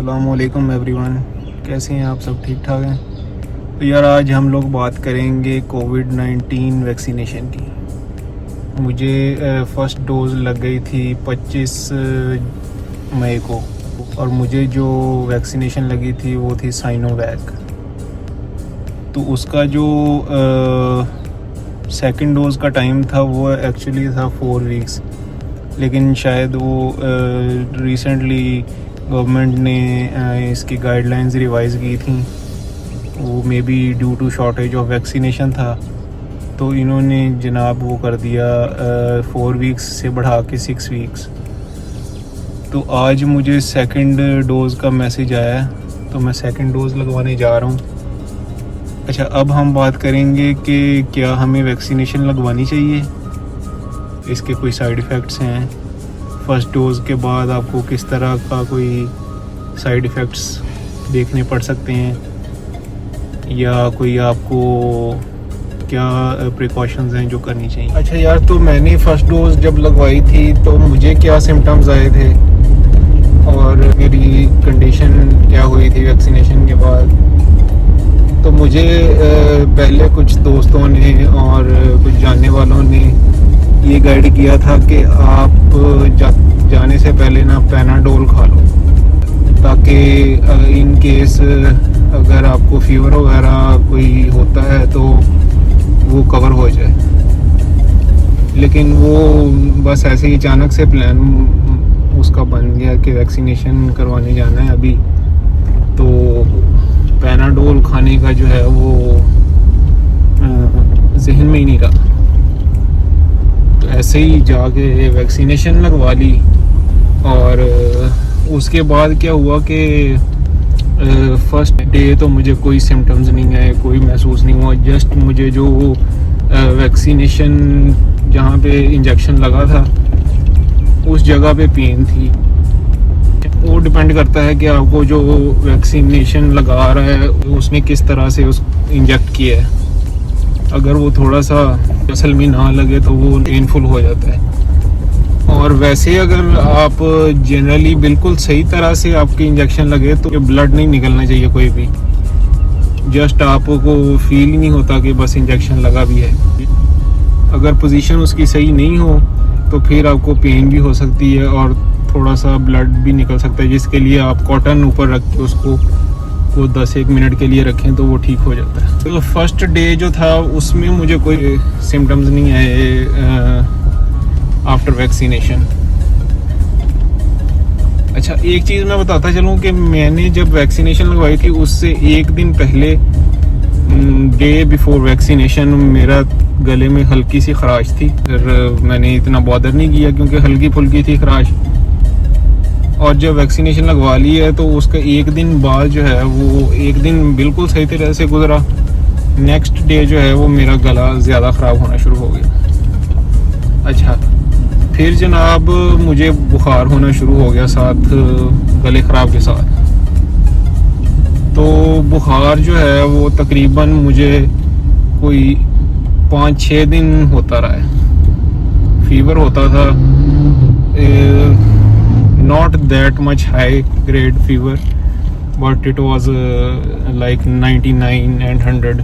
अस्सलामुअलैकुम एवरीवन, कैसे हैं आप? सब ठीक ठाक हैं? तो यार आज हम लोग बात करेंगे कोविड-19 वैक्सीनेशन की। मुझे फ़र्स्ट डोज़ लग गई थी 25 मई को और मुझे जो वैक्सीनेशन लगी थी वो थी साइनोवैक। तो उसका जो सेकंड डोज़ का टाइम था वो एक्चुअली था 4 वीक्स, लेकिन शायद वो रिसेंटली गवर्नमेंट ने इसकी गाइडलाइंस रिवाइज़ की थी। वो maybe due to shortage of vaccination था, तो इन्होंने जनाब वो कर दिया 4 वीक्स से बढ़ा के 6 वीक्स। तो आज मुझे सेकंड डोज़ का मैसेज आया, तो मैं सेकंड डोज़ लगवाने जा रहा हूँ। अच्छा, अब हम बात करेंगे कि क्या हमें वैक्सीनेशन लगवानी चाहिए, इसके कोई साइड इफ़ेक्ट्स हैं, फर्स्ट डोज़ के बाद आपको किस तरह का कोई साइड इफ़ेक्ट्स देखने पड़ सकते हैं, या कोई आपको क्या प्रिकॉशंस हैं जो करनी चाहिए। अच्छा यार, तो मैंने फ़र्स्ट डोज़ जब लगवाई थी तो मुझे क्या सिम्टम्स आए थे और मेरी कंडीशन क्या हुई थी वैक्सीनेशन के बाद। तो मुझे पहले कुछ दोस्तों ने और कुछ जानने वालों ने ये गाइड किया था कि आप जाने से पहले ना पैनाडोल खा लो, ताकि इन केस अगर आपको फीवर वगैरह कोई होता है तो वो कवर हो जाए। लेकिन वो बस ऐसे ही अचानक से प्लान उसका बन गया कि वैक्सीनेशन करवाने जाना है अभी, तो पैनाडोल खाने का जो है वो जहन में ही नहीं रहा। तो ऐसे ही जाके वैक्सीनेशन लगवा ली। और उसके बाद क्या हुआ कि फर्स्ट डे तो मुझे कोई सिम्टम्स नहीं आए, कोई महसूस नहीं हुआ। जस्ट मुझे जो वैक्सीनेशन जहाँ पे इंजेक्शन लगा था उस जगह पे पेन थी। वो डिपेंड करता है कि आपको जो वैक्सीनेशन लगा रहा है उसने किस तरह से उस इंजेक्ट किया है। अगर वो थोड़ा सा असल में ना लगे तो वो पेनफुल हो जाता है। और वैसे अगर आप जनरली बिल्कुल सही तरह से आपके इंजेक्शन लगे तो ब्लड नहीं निकलना चाहिए कोई भी। जस्ट आपको फील ही नहीं होता कि बस इंजेक्शन लगा भी है। अगर पोजीशन उसकी सही नहीं हो तो फिर आपको पेन भी हो सकती है और थोड़ा सा ब्लड भी निकल सकता है, जिसके लिए आप कॉटन ऊपर रख के उसको वो 10-1 मिनट के लिए रखें तो वो ठीक हो जाता है। तो फर्स्ट डे जो था उसमें मुझे कोई सिम्टम्स नहीं आए आफ्टर वैक्सीनेशन। अच्छा, एक चीज़ मैं बताता चलूँ कि मैंने जब वैक्सीनेशन लगवाई थी उससे एक दिन पहले डे बिफोर वैक्सीनेशन मेरा गले में हल्की सी खराश थी। फिर मैंने इतना बॉदर नहीं किया क्योंकि हल्की फुल्की थी खराश। और जब वैक्सीनेशन लगवा ली है तो उसका एक दिन बाद जो है वो एक दिन बिल्कुल सही तरह से गुजरा। नेक्स्ट डे जो है वो मेरा गला ज़्यादा ख़राब होना शुरू हो गया। अच्छा, फिर जनाब मुझे बुखार होना शुरू हो गया साथ गले ख़राब के साथ। तो बुखार जो है वो तकरीबन मुझे कोई 5-6 दिन होता रहा है। फीवर होता था, not that much high grade fever, but it was like 99 and 100.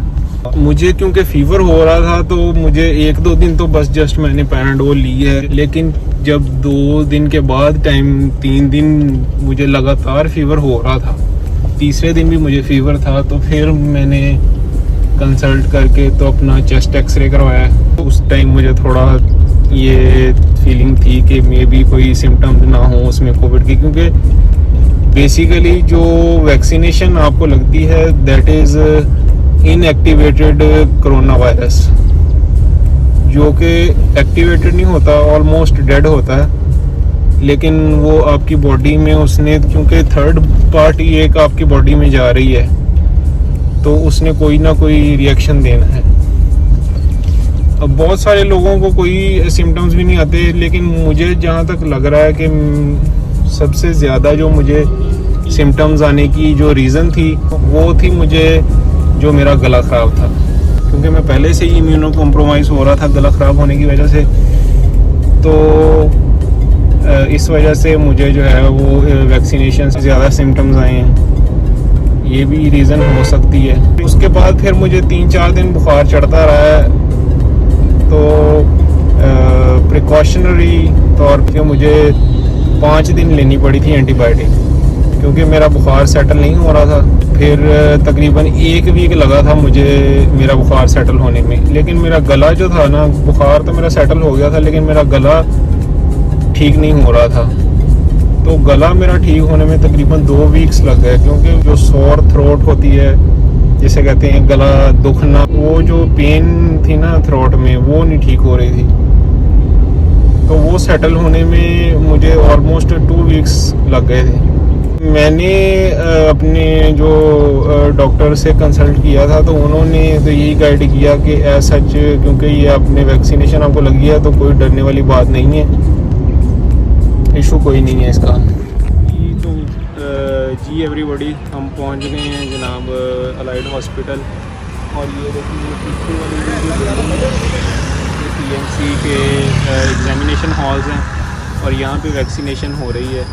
मुझे क्योंकि फीवर हो रहा था तो मुझे 1-2 दिन तो बस जस्ट मैंने पैनाडोल ली है। लेकिन जब 2 दिन के बाद 3 दिन मुझे लगातार फीवर हो रहा था, तीसरे दिन भी मुझे फीवर था, तो फिर मैंने कंसल्ट करके तो अपना चेस्ट एक्सरे करवाया। उस टाइम मुझे थोड़ा ये फीलिंग थी कि मे बी कोई सिम्टम्स ना हो उसमें कोविड की, क्योंकि बेसिकली जो वैक्सीनेशन आपको लगती है that is inactivated corona virus, जो कि एक्टिवेटेड नहीं होता, ऑलमोस्ट डेड होता है। लेकिन वो आपकी बॉडी में उसने, क्योंकि थर्ड पार्टी एक आपकी बॉडी में जा रही है, तो उसने कोई ना कोई रिएक्शन देना है। अब बहुत सारे लोगों को कोई सिम्टम्स भी नहीं आते, लेकिन मुझे जहाँ तक लग रहा है कि सबसे ज़्यादा जो मुझे सिम्टम्स आने की जो रीज़न थी वो थी मुझे जो मेरा गला ख़राब था, क्योंकि मैं पहले से ही इम्यूनो कॉम्प्रोमाइज़ हो रहा था गला ख़राब होने की वजह से। तो इस वजह से मुझे जो है वो वैक्सीनेशन से ज़्यादा सिम्टम्स आए हैं, ये भी रीज़न हो सकती है। उसके बाद फिर मुझे 3-4 दिन बुखार चढ़ता रहा है, तो प्रिकॉशनरी तौर पे मुझे 5 दिन लेनी पड़ी थी एंटीबायोटिक, क्योंकि मेरा बुखार सेटल नहीं हो रहा था। फिर तकरीबन 1 वीक लगा था मुझे मेरा बुखार सेटल होने में, लेकिन मेरा गला जो था ना, बुखार तो मेरा सेटल हो गया था लेकिन मेरा गला ठीक नहीं हो रहा था। तो गला मेरा ठीक होने में तकरीबन 2 वीक्स लग गए, क्योंकि जो सोर थ्रोट होती है, जिसे कहते हैं गला दुखना, वो जो पेन थी ना थ्रोट में, वो नहीं ठीक हो रही थी। तो वो सेटल होने में मुझे ऑलमोस्ट 2 वीक्स लग गए थे। मैंने अपने जो डॉक्टर से कंसल्ट किया था, तो उन्होंने तो यही गाइड किया कि एज सच, क्योंकि ये आपने वैक्सीनेशन आपको लगी है तो कोई डरने वाली बात नहीं है, इशू कोई नहीं है इसका। तो जी एवरीबॉडी, हम पहुंच गए हैं जनाब अलाइड हॉस्पिटल, और ये देखिए PMC के एग्जामिनेशन हॉल्स हैं और यहाँ पे वैक्सीनेशन हो रही है।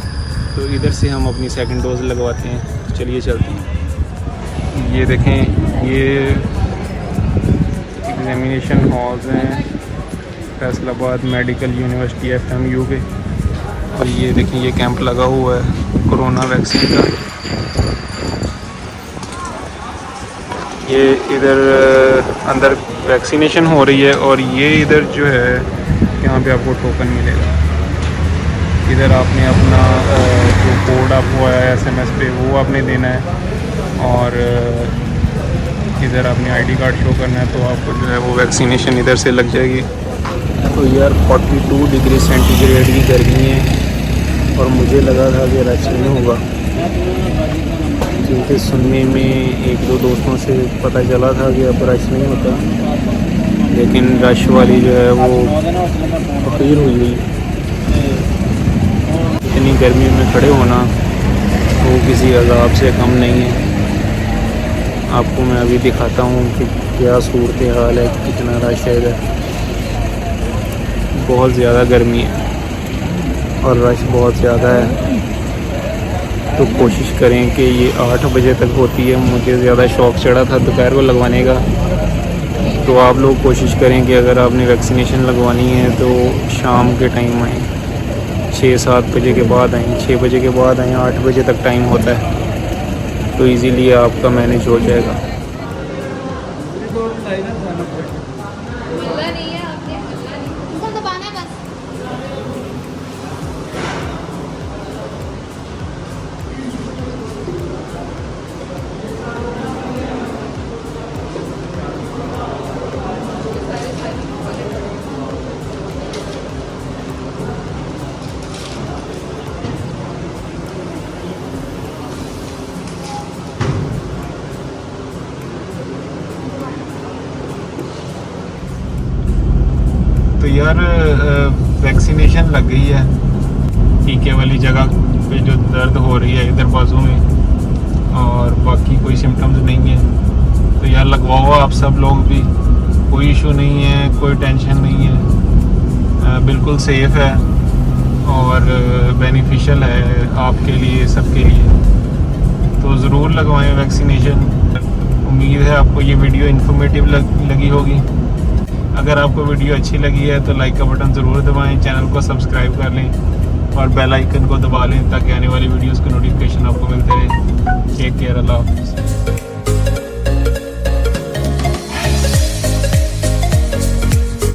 तो इधर से हम अपनी सेकंड डोज लगवाते हैं। चलिए चलते हैं। ये देखें, ये एग्जामिनेशन हॉल्स हैं फैसलाबाद मेडिकल यूनिवर्सिटी FMU के, और ये देखें ये कैंप लगा हुआ है कोरोना वैक्सीन का। ये इधर अंदर वैक्सीनेशन हो रही है, और ये इधर जो है यहाँ पे आपको टोकन मिलेगा। इधर आपने अपना जो कोड आपको आया है SMS पे, वो आपने देना है, और इधर आपने ID कार्ड शो करना है, तो आपको जो है वो वैक्सीनेशन इधर से लग जाएगी। तो यार 42 डिग्री सेंटीग्रेड की गर्मी है, और मुझे लगा था कि रश नहीं होगा, क्योंकि सुनने में 1-2 दोस्तों से पता चला था कि अब रश नहीं होता, लेकिन रश वाली जो है वो तकरीर हुई। इतनी गर्मी में खड़े होना वो किसी अज़ाब से कम नहीं है। आपको मैं अभी दिखाता हूँ कि क्या सूरत हाल है, कितना रश है इधर। बहुत ज़्यादा गर्मी है और रश बहुत ज़्यादा है। तो कोशिश करें कि ये 8 बजे तक होती है। मुझे ज़्यादा शौक़ चढ़ा था दोपहर को लगवाने का, तो आप लोग कोशिश करें कि अगर आपने वैक्सीनेशन लगवानी है तो शाम के टाइम आएँ, 6-7 बजे के बाद आएँ, 6 बजे के बाद आएँ, 8 बजे तक टाइम होता है, तो इजीली आपका मैनेज हो जाएगा। तो यार वैक्सीनेशन लग गई है, टीके वाली जगह पे जो दर्द हो रही है इधर बाजू में, और बाकी कोई सिम्टम्स नहीं है। तो यार लगवाओ आप सब लोग भी, कोई इशू नहीं है, कोई टेंशन नहीं है, बिल्कुल सेफ़ है और बेनिफिशियल है आपके लिए, सबके लिए। तो ज़रूर लगवाएं वैक्सीनेशन। उम्मीद है आपको ये वीडियो इन्फॉर्मेटिव लगी होगी। अगर आपको वीडियो अच्छी लगी है तो लाइक का बटन ज़रूर दबाएं, चैनल को सब्सक्राइब कर लें और बेल आइकन को दबा लें, ताकि आने वाली वीडियोस के नोटिफिकेशन आपको मिलते रहे। टेक केयर, अल्लाह।